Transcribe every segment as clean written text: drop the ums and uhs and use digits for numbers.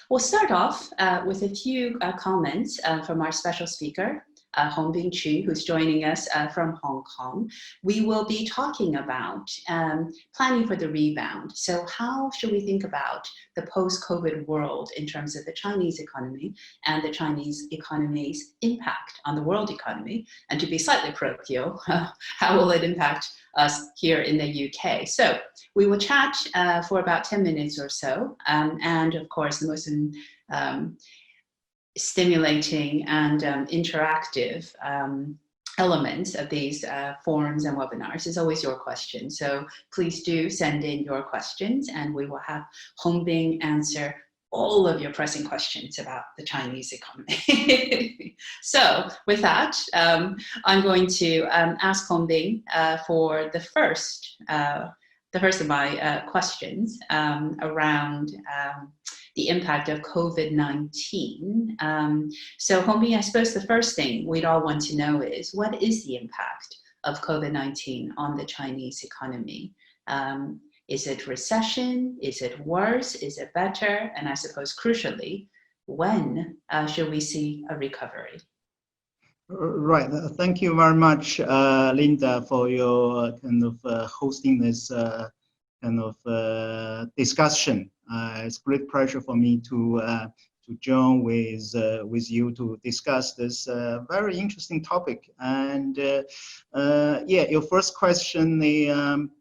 We'll start off with a few comments from our special speaker, Hongbing Qu, who's joining us from Hong Kong. We will be talking about planning for the rebound. So how should we think about the post-COVID world in terms of the Chinese economy and the Chinese economy's impact on the world economy? And to be slightly parochial, how will it impact us here in the UK? So we will chat for about 10 minutes or so. And of course, the most stimulating and interactive elements of these forums and webinars is always your questions. So please do send in your questions and we will have Hongbing answer all of your pressing questions about the Chinese economy. So with that, I'm going to ask Hongbing for the first of my questions around the impact of COVID-19. So Hongbing, I suppose the first thing we'd all want to know is, what is the impact of COVID-19 on the Chinese economy? Is it recession? Is it worse? Is it better? And I suppose crucially, when should we see a recovery? Right. Thank you very much, Linda, for your kind of hosting this kind of discussion. It's a great pleasure for me to join with you to discuss this very interesting topic. And yeah, your first question,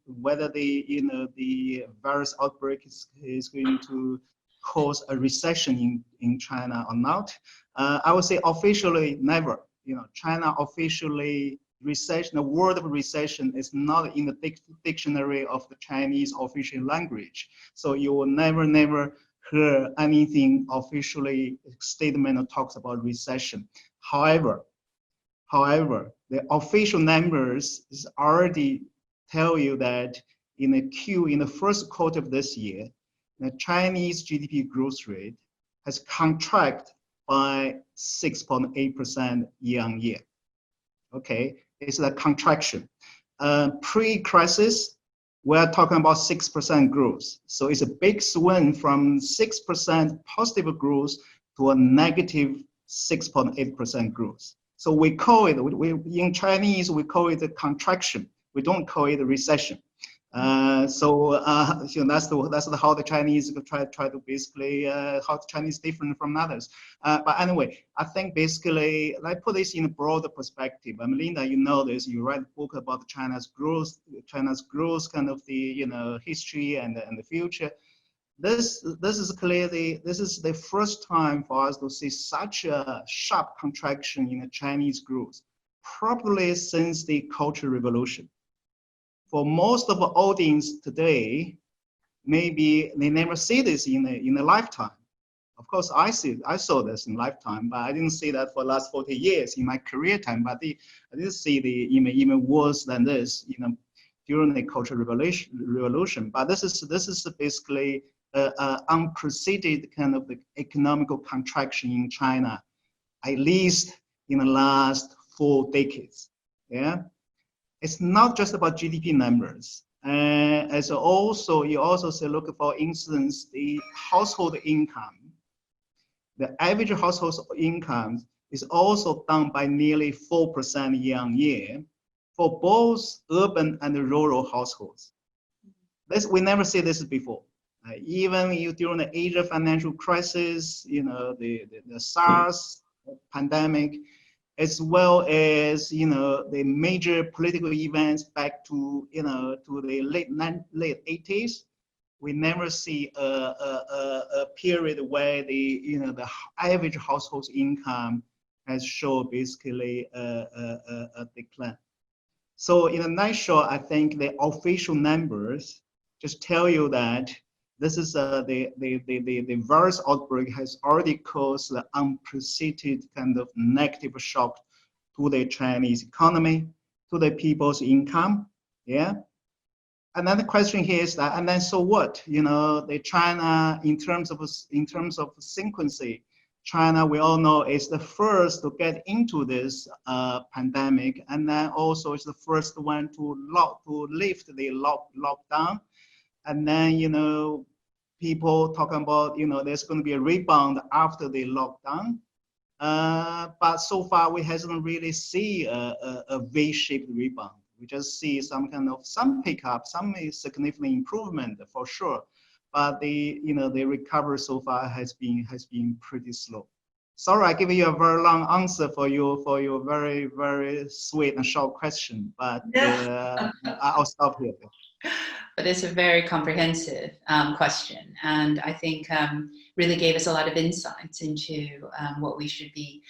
whether the virus outbreak is going to cause a recession in China or not, I would say officially never. China officially recession, the word of recession is not in the dictionary of the Chinese official language. So you will never hear anything officially statement or talks about recession. However, the official numbers is already tell you that in the first quarter of this year, the Chinese GDP growth rate has contracted by 6.8% year-on-year. Okay, it's a contraction. Pre-crisis, we're talking about 6% growth. So it's a big swing from 6% positive growth to a negative 6.8% growth. So we call it, in Chinese, we call it a contraction. We don't call it a recession. That's how the Chinese try to basically how the Chinese different from others. But anyway, I think basically, I put this in a broader perspective. I mean, Linda, you know this. You write a book about China's growth, kind of the history and the future. This is clearly the first time for us to see such a sharp contraction in the Chinese growth, probably since the Cultural Revolution. For most of the audience today, maybe they never see this in a lifetime. Of course, I saw this in lifetime, but I didn't see that for the last 40 years in my career time. But I did see the even worse than this, during the Cultural Revolution. But this is basically unprecedented kind of the economical contraction in China, at least in the last 4 decades. Yeah. It's not just about GDP numbers. As also, you also say, look, for instance, the household income. The average household income is also down by nearly 4% year-on-year for both urban and rural households. We never see this before. Even during the Asia financial crisis, the SARS pandemic, as well as the major political events back to the late 80s, we never see a period where the average household income has shown basically a decline. So in a nutshell, I think the official numbers just tell you that this is the virus outbreak has already caused the unprecedented kind of negative shock to the Chinese economy, to the people's income. Yeah. And then the question here is that, and then so what? The China in terms of sequencing, China, we all know, is the first to get into this pandemic, and then also is the first one to lift the lockdown. And then, people talking about, there's going to be a rebound after the lockdown. But so far we hasn't really see a V-shaped rebound. We just see some pickup, some significant improvement for sure. But the recovery so far has been pretty slow. Sorry, I give you a very long answer for your very, very sweet and short question, but I'll stop here. But it's a very comprehensive question, and I think really gave us a lot of insights into how we should be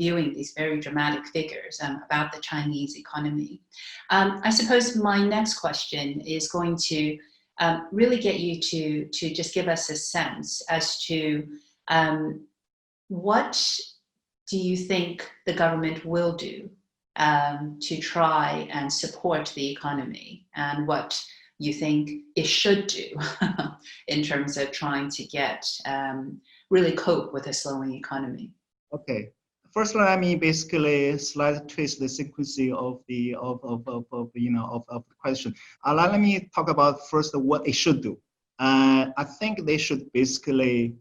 viewing these very dramatic figures about the Chinese economy. I suppose my next question is going to really get you to just give us a sense as to what do you think the government will do to try and support the economy, and what you think it should do in terms of trying to really cope with a slowing economy? Okay. First, let me basically slightly twist the sequence of the question. Let me talk about first what it should do. I think they should basically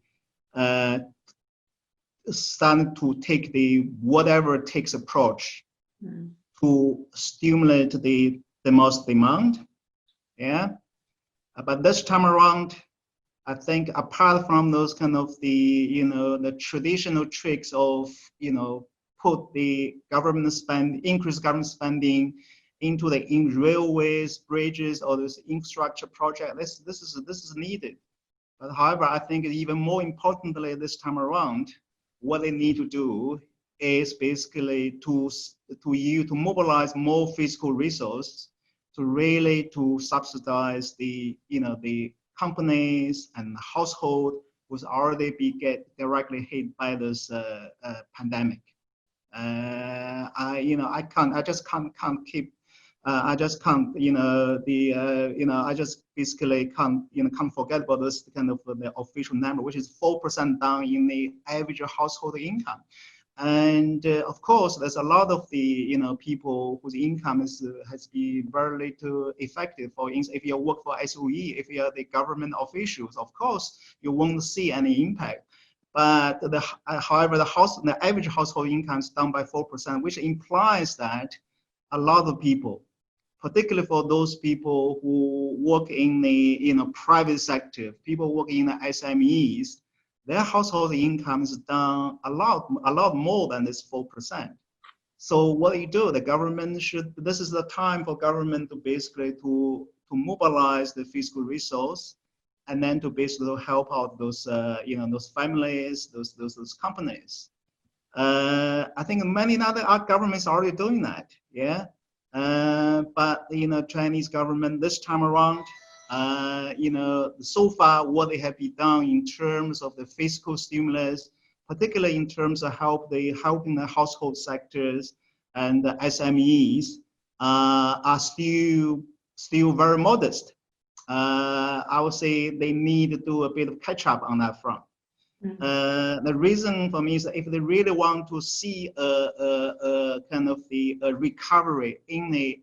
start to take the whatever it takes approach to stimulate the most demand. Yeah, but this time around, I think apart from those kind of the traditional tricks of put the increase government spending into in railways, bridges, or this infrastructure project, this is needed. But however, I think even more importantly this time around, what they need to do is basically to mobilize more fiscal resources to subsidize the companies and household who's already get directly hit by this pandemic. I just basically can't forget about this kind of the official number, which is 4% down in the average household income. And of course, there's a lot of the people whose income has been very little effective. For instance, if you work for SOE, if you are the government officials, of course you won't see any impact. But however, the average household income is down by 4%, which implies that a lot of people, particularly for those people who work in the private sector, people working in the SMEs, their household income is down a lot more than this 4%. So what do you do? The government this is the time for government to basically to mobilize the fiscal resource, and then to basically help out those those families, those companies. I think many other governments are already doing that. Yeah, but Chinese government this time around, so far what they have been done in terms of the fiscal stimulus, particularly in terms of helping the household sectors and the SMEs, are still very modest. I would say they need to do a bit of catch up on that front. The reason for me is that if they really want to see a kind of a recovery in the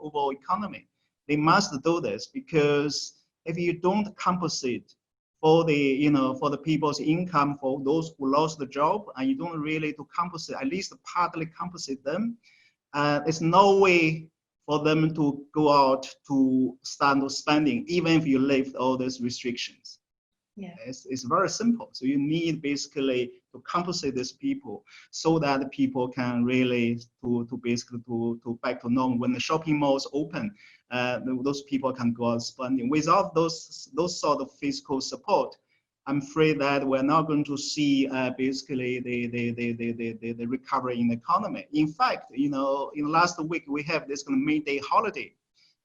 overall economy, they must do this, because if you don't compensate for the people's income, for those who lost the job, and you don't really compensate, at least partly compensate them, there's no way for them to go out to start spending, even if you lift all those restrictions. Yeah. It's very simple. So you need basically to compensate these people so that the people can really to back to normal. When the shopping malls open, those people can go out spending. Without those sort of fiscal support, I'm afraid that we're not going to see basically the recovery in the economy. In fact, in last week we have this kind of May Day holiday.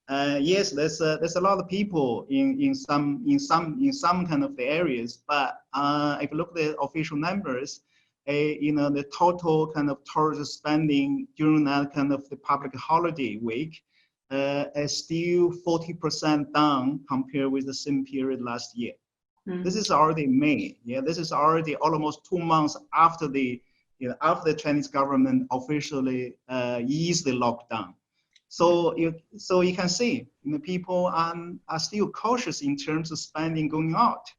Yes, there's a lot of people in some kind of the areas, but if you look at the official numbers, the total kind of tourist spending during that kind of the public holiday week is still 40% down compared with the same period last year. This is already May. Yeah, this is already almost 2 months after the Chinese government officially eased the lockdown. So you can see, people are still cautious in terms of spending going out.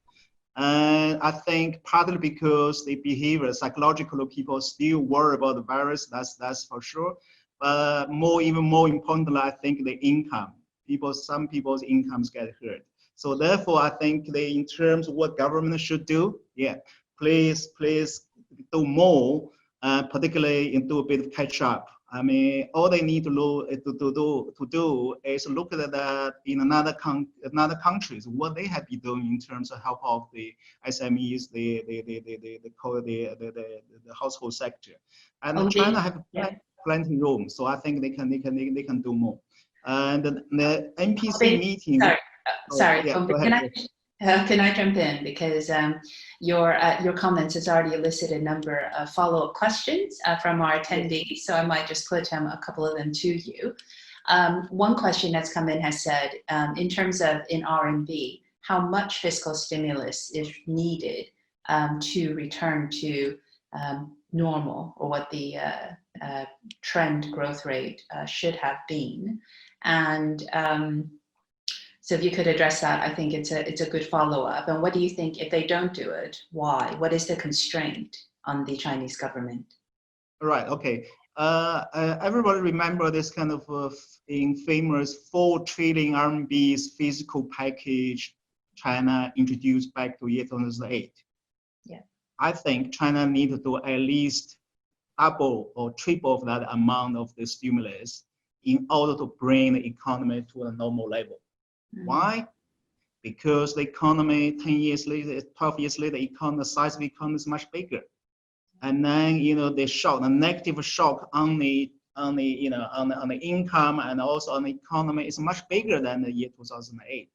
And I think partly because the behavior, psychological people still worry about the virus, that's for sure. But even more importantly, I think the income. Some people's incomes get hurt. So therefore, I think in terms of what government should do, yeah, please do more, particularly do a bit of catch up. I mean, all they need to do is look at that in another countries, what they have been doing in terms of help of the SMEs, the household sector, and China have plenty room, so I think they can do more. And the NPC meeting. Sorry, yeah, can I jump in, because your comments has already elicited a number of follow-up questions from our attendees, so I might just put a couple of them to you. One question that's come in has said, in terms of in RMB, how much fiscal stimulus is needed to return to normal, or what the trend growth rate should have been, and so if you could address that, I think it's a good follow-up. And what do you think, if they don't do it, why? What is the constraint on the Chinese government? Right. Okay. Everybody remember this kind of famous 4 trillion RMB's fiscal package China introduced back to year 2008. Yeah. I think China need to do at least double or triple of that amount of the stimulus in order to bring the economy to a normal level. Why? Because the economy 10 years later, 12 years later, the size of the economy is much bigger. And then, the negative shock on the income and also on the economy is much bigger than the year 2008.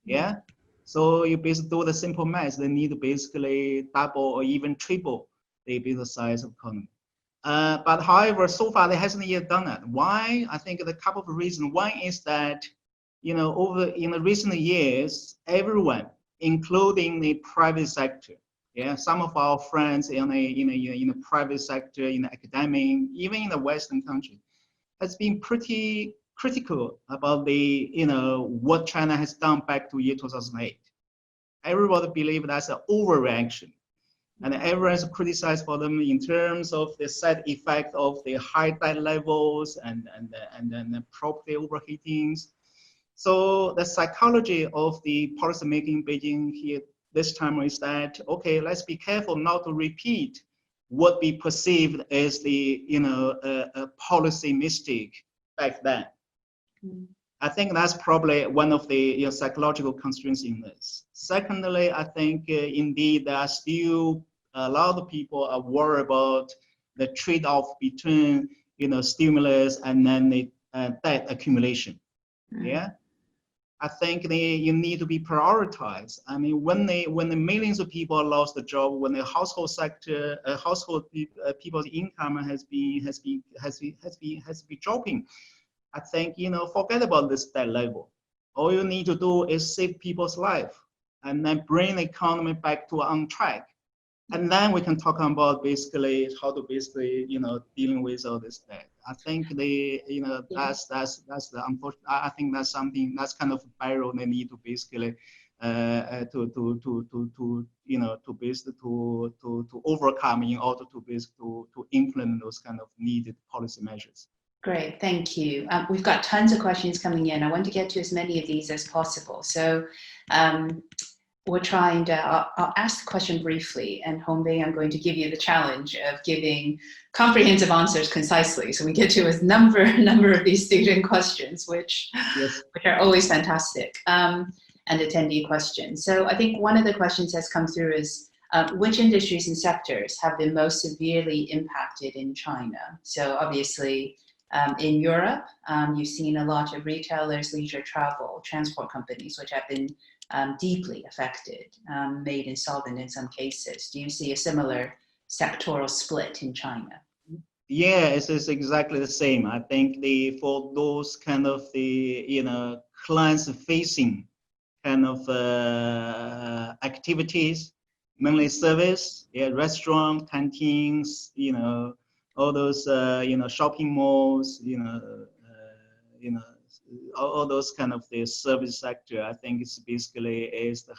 Yeah. So you basically do the simple math, they need to basically double or even triple the business size of the economy. But however, so far they hasn't yet done that. Why? I think a couple of reasons. One is that in the recent years, everyone, including the private sector, some of our friends in the private sector, in the academic, even in the Western country, has been pretty critical about what China has done back to year 2008. Everybody believes that's an overreaction, and everyone is criticized for them in terms of the side effect of the high debt levels and then the property overheatings. So the psychology of the policymaking in Beijing here this time is that, okay, let's be careful not to repeat what we perceived as the a policy mistake back then. I think that's probably one of the psychological constraints in this. Secondly, I think indeed there are still a lot of people are worried about the trade-off between stimulus and then the debt accumulation. Yeah. I think you need to be prioritized. I mean, when the millions of people lost the job, when the household sector, people's income has been dropping, I think forget about this debt level. All you need to do is save people's life, and then bring the economy back to on track, and then we can talk about basically how to dealing with all this debt. I think that's the unfortunate. I think that's something that's kind of a barrier they need to basically to overcome in order to implement those kind of needed policy measures. Great, thank you. We've got tons of questions coming in. I want to get to as many of these as possible. So we're trying to, I'll ask the question briefly, and Hongbing, I'm going to give you the challenge of giving comprehensive answers concisely, so we get to a number of these student questions, which are always fantastic, and attendee questions. So I think one of the questions that's come through is, which industries and sectors have been most severely impacted in China? So obviously, in Europe, you've seen a lot of retailers, leisure travel, transport companies, which have been deeply affected, made insolvent in some cases. Do you see a similar sectoral split in China? Yeah, it's exactly the same. I think for those kind of clients-facing kind of activities, mainly service, restaurant, canteens, all those shopping malls, all those kind of the service sector, I think it's basically is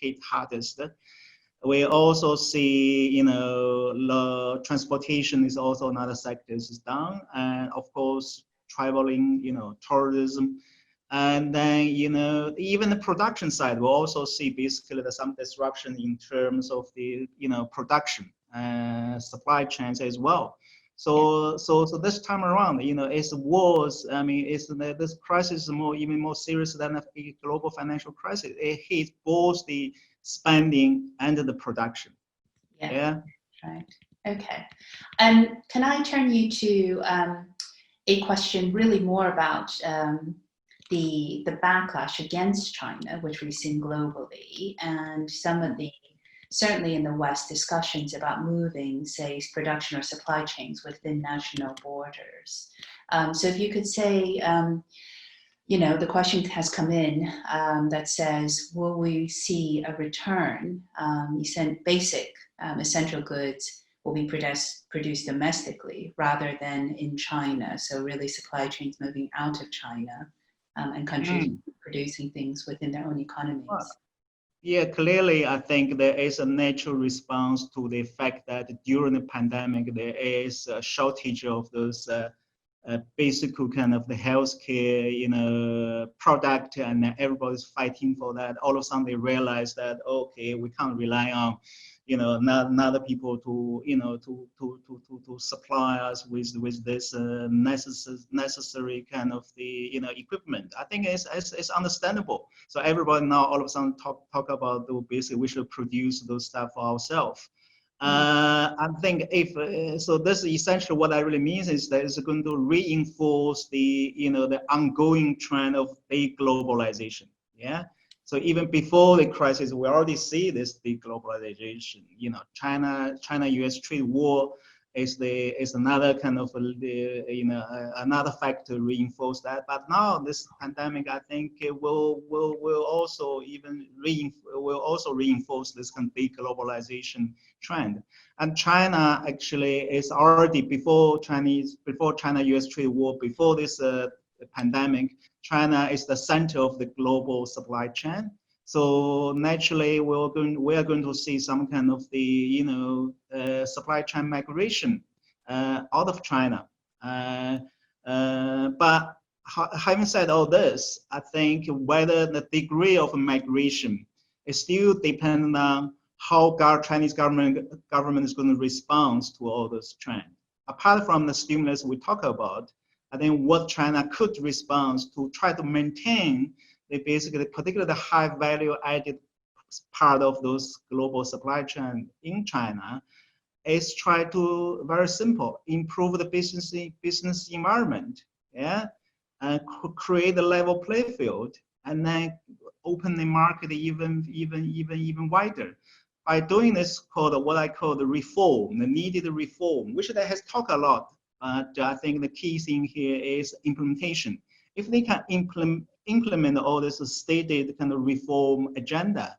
hit hardest. We also see, the transportation is also another sector is down, and of course, traveling, tourism, and then, even the production side, we also see basically some disruption in terms of the, production supply chains as well. So this time around, it's worse. I mean, this crisis is even more serious than the global financial crisis. It hits both the spending and the production. Yeah. Right. Okay. Can I turn you to a question really more about the backlash against China, which we've seen globally, and some of the, certainly in the West, discussions about moving, say, production or supply chains within national borders. So if you could say, the question has come in that says, will we see a return? You said basic essential goods will be produced domestically rather than in China. So really supply chains moving out of China and countries producing things within their own economies. Yeah, clearly, I think there is a natural response to the fact that during the pandemic, there is a shortage of those basic kind of the healthcare, product, and everybody's fighting for that. All of a sudden, they realize that, okay, we can't rely on, other people to, to supply us with this necessary kind of the, equipment. I think it's understandable. So everybody now all of a sudden talk about the basically we should produce those stuff for ourselves. I think so this essentially what that really means is that it's going to reinforce the, the ongoing trend of deglobalization. Yeah. So even before the crisis, we already see this deglobalization. China-US trade war is another kind of another factor to reinforce that. But now this pandemic, I think it will also reinforce this kind of deglobalization trend. And China actually is already before China-US trade war, before this pandemic, China is the center of the global supply chain. So naturally, we are going to see some kind of the supply chain migration out of China. But having said all this, I think whether the degree of migration is still dependent on how Chinese government is going to respond to all this trend. Apart from the stimulus we talk about, I think what China could respond to try to maintain basically particularly the high value added part of those global supply chain in China is try to, very simple, improve the business environment, yeah, and create a level play field, and then open the market even wider. By doing this what I call the reform, the needed reform, which they has talked a lot. I think the key thing here is implementation. If they can implement all this stated kind of reform agenda,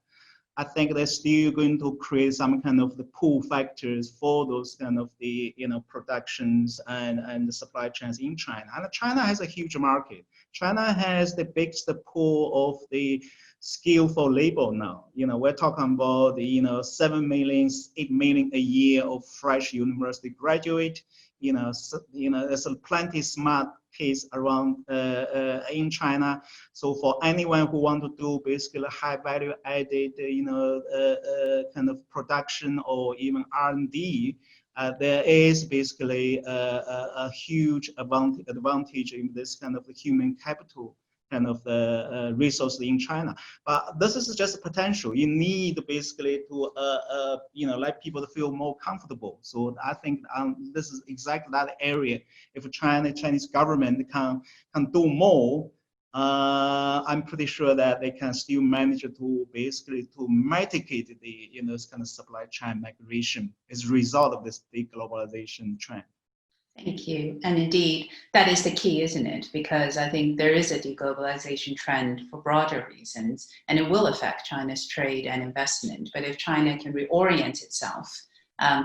I think they're still going to create some kind of the pull factors for those kind of the productions and the supply chains in China. And China has a huge market. China has the biggest pool of the skillful labor now. We're talking about 7 million, 8 million a year of fresh university graduate. There's plenty smart kids around in China. So for anyone who want to do basically high value added, kind of production or even R&D, there is basically a huge advantage in this kind of human capital kind of resources in China. But this is just a potential. You need basically to let people to feel more comfortable. So I think this is exactly that area. If Chinese government can do more, I'm pretty sure that they can still manage to basically to mitigate the this kind of supply chain migration as a result of this deglobalization trend. Thank you. And indeed, that is the key, isn't it? Because I think there is a deglobalization trend for broader reasons, and it will affect China's trade and investment. But if China can reorient itself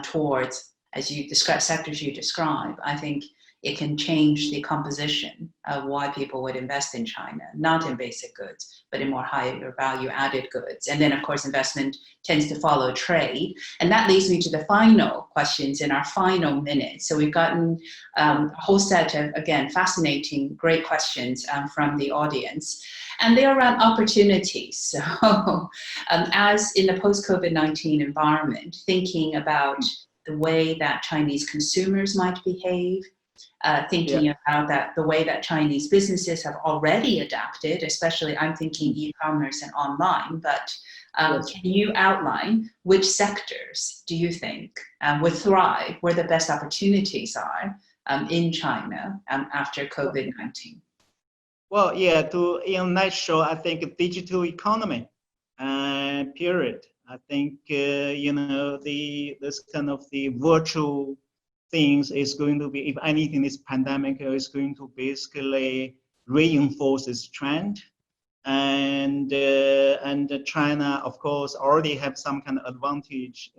towards, as you describe, sectors you describe, I think it can change the composition of why people would invest in China, not in basic goods, but in more higher value added goods. And then, of course, investment tends to follow trade. And that leads me to the final questions in our final minute. So we've gotten a whole set of, again, fascinating, great questions from the audience. And they are around opportunities. So as in the post-COVID-19 environment, thinking about the way that Chinese consumers might behave, thinking about that the way that Chinese businesses have already adapted, especially I'm thinking e-commerce and online, but can you outline which sectors do you think would thrive, where the best opportunities are in China after COVID-19? Well, yeah, in a nutshell, I think digital economy period. I think, this kind of the virtual things is going to be, if anything, this pandemic is going to basically reinforce this trend. And China, of course, already have some kind of advantage,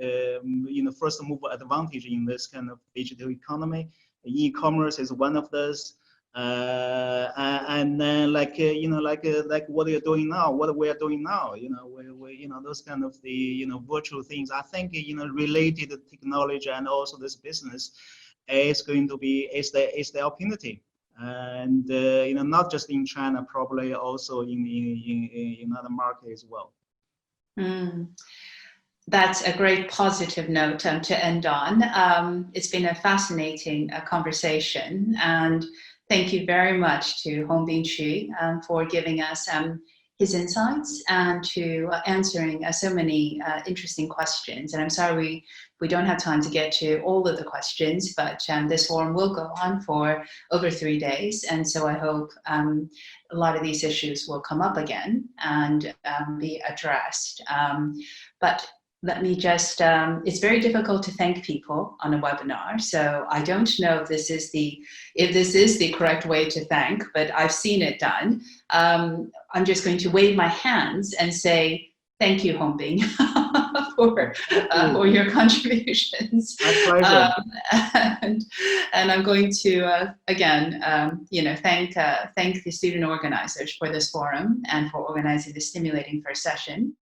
first mover advantage in this kind of digital economy. E-commerce is one of those. And then like what you're doing now, what we are doing now, those kind of the virtual things. I think related to technology and also this business is going to be is the opportunity, and not just in China, probably also in other markets as well. That's a great positive note to end on. It's been a fascinating conversation, and thank you very much to Hongbing Qu for giving us his insights and to answering so many interesting questions. And I'm sorry we don't have time to get to all of the questions, but this forum will go on for over 3 days. And so I hope a lot of these issues will come up again and be addressed. But let me just, it's very difficult to thank people on a webinar. So I don't know if this is the correct way to thank, but I've seen it done. I'm just going to wave my hands and say, thank you, Hongbing, for your contributions. My pleasure. And I'm going to, again, thank the student organizers for this forum and for organizing this stimulating first session.